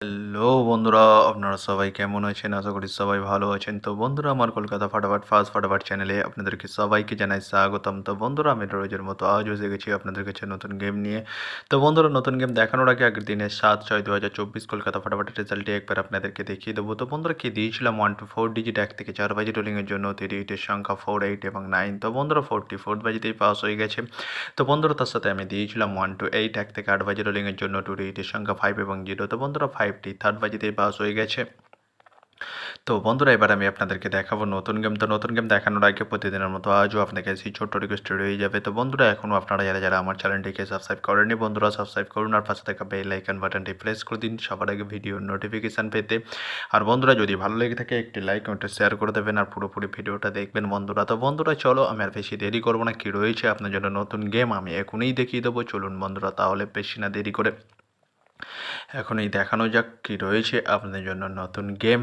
Hello বন্ধুরা, আপনারা সবাই কেমন আছেন? আশা করি সবাই ভালো আছেন। তো বন্ধুরা, আমার কলকাতা ফাটাফাট চ্যানেলে আপনাদেরকে সবাইকে জানাই স্বাগতম। তো বন্ধুরা, আমি রোজের মতো আজও এসে গেছি আপনাদের কাছে নতুন গেম নিয়ে। তো বন্ধুরা, নতুন গেম দেখানোর আগে আগের দিনে 7/6/2024 কলকাতা ফাটাফাটের রেজাল্টটি একবার আপনাদেরকে দেখিয়ে দেবো। তো বন্ধুরা, কি দিয়েছিলাম 1 to 4 ডিজিট 1 থেকে 4 বাজি রোলিংয়ের জন্য 38 এর সংখ্যা 4, 8 এবং 9। তো বন্ধুরা, 44 বাজিতেই পাস হয়ে গেছে। তো বন্ধুরা, তার সাথে আমি দিয়েছিলাম 1 to 8 1 থেকে 8 বাজি রোলিংয়ের জন্য 28 এর সংখ্যা 5 এবং 0। তো বন্ধুরা, 5টি থার্ড বাজিতেই পাস হয়ে গেছে। তো বন্ধুরা, এবার আমি আপনাদেরকে দেখাবো নতুন গেম। তো নতুন গেম দেখানোর আগে প্রতিদিনের মতো আজও আপনাকে সেই ছোট্ট রিকোয়েস্ট রয়ে যাবে। তো বন্ধুরা, এখনও আপনারা যারা আমার চ্যানেলটিকে সাবস্ক্রাইব করেননি, বন্ধুরা সাবস্ক্রাইব করুন আর পাশে থাকা বেল আইকন বাটনটি প্রেস করে দিন সবার আগে ভিডিওর নোটিফিকেশান পেতে। আর বন্ধুরা, যদি ভালো লেগে থাকে একটি লাইক কমেন্ট শেয়ার করে দেবেন আর পুরোপুরি ভিডিওটা দেখবেন বন্ধুরা। তো বন্ধুরা, চলো আমি আর বেশি দেরি করবো না। কি রয়েছে আপনার জন্য নতুন গেম আমি এখনই দেখিয়ে দেবো। চলুন বন্ধুরা, তাহলে বেশি না দেরি করে এখনই দেখানো যাক কি রয়েছে আপনাদের জন্য নতুন গেম।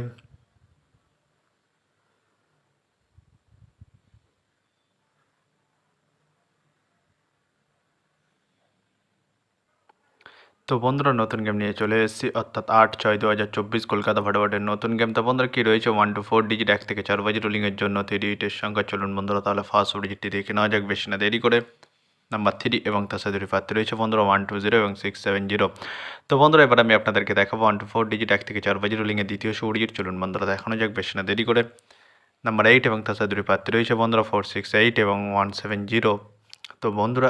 তো বন্ধুরা, নতুন গেম নিয়ে চলে এসেছি, অর্থাৎ 8/6/2024 কলকাতা ফাটাফাটের নতুন গেম। তো বন্ধুরা, কী রয়েছে 1 to 4 ডিজিট 1 থেকে 4 বাজি রোলিংয়ের জন্য 38 এর সংখ্যা। চলুন বন্ধুরা, তাহলে ফার্স্ট ডিজিটটি দেখে নেওয়া যাক বেশি না দেরি করে। নাম্বার 3 এবং তার সাথে দুটি প্রার্থী রয়েছে বন্ধুরা 120 এবং 670। তো বন্ধুরা, এবার আমি আপনাদেরকে দেখাবো 1 to 4 ডিজিট 1 থেকে 4 বাজি রোলিংয়ের দ্বিতীয় শুভ ডিজিট। চলুন বন্ধুরা, দেখানো যাক বেশি না দেরি করে। নাম্বার 8 এবং তার সাথে দুটি প্রার্থী রয়েছে বন্ধুরা 468 এবং 170। তো বন্ধুরা,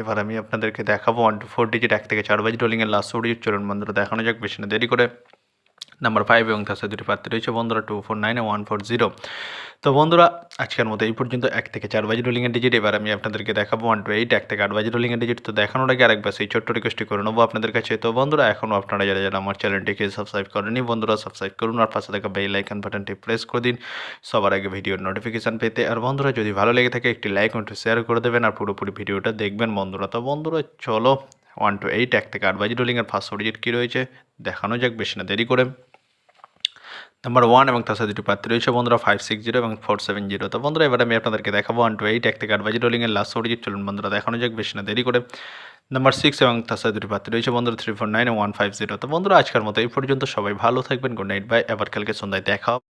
এবার আমি আপনাদেরকে দেখাবো 1 to 4 ডিজিট 1 থেকে 4 বাজি রোলিংয়ের লাস্ট শুভ ডিজিট। চলুন বন্ধুরা, দেখানো যাক বেশি না দেরি করে। নাম্বার 5 এবং তার সাথে দুটি প্রার্থী রয়েছে বন্ধুরা 249 এবং 140। তো বন্ধুরা, আজকের মতো এই পর্যন্ত 1 থেকে 4 বাজি রোলিংয়ের ডিজিট। এবার আমি আপনাদেরকে দেখাবো 1 to 8 1 থেকে 8 বাজি রোলিংয়ের ডিজিট। তো দেখানোর আগে আরেকবার সেই ছোট্ট রিকোয়েস্টটি করে নেবো আপনাদের কাছে। তো বন্ধুরা, এখনও আপনারা যারা আমার চ্যানেলটিকে সাবস্ক্রাইব করেনি, বন্ধুরা সাবস্ক্রাইব করুন আর পাশে থাকা বেল আইকন বাটনটি প্রেস করে দিন সবার আগে ভিডিওর নোটিফিকেশান পেতে। আর বন্ধুরা, যদি ভালো লেগে থাকে একটি লাইক একটু শেয়ার করে দেবেন আর পুরোপুরি ভিডিওটা দেখবেন বন্ধুরা। তো বন্ধুরা, চলো 1 to 8 1 থেকে 8 বাজি রোলিংয়ের ফার্স্ট ডিজিট কী রয়েছে দেখানো যাক বেশি না দেরি করে। নাম্বার 1 এবং তার সাথে দুটি প্রার্থী রয়েছে বন্ধুরা 560 এবং 470। তো বন্ধুরা, এবার আমি আপনাদেরকে দেখাবো 1 to 8 1 থেকে 8 বাজি রোলিংয়ের লাস্ট ডিজিট। চলুন বন্ধুরা, দেখানো যাক বেশি না দেরি করে। নাম্বার 6 এবং তার সাথে দুটি প্রার্থী রয়েছে বন্ধুরা 349 এবং 150। তো বন্ধুরা, আজকের মতো এই পর্যন্ত। সবাই ভালো থাকবেন। Good night, bye. আবার কালকে সন্ধ্যায় দেখা হবে।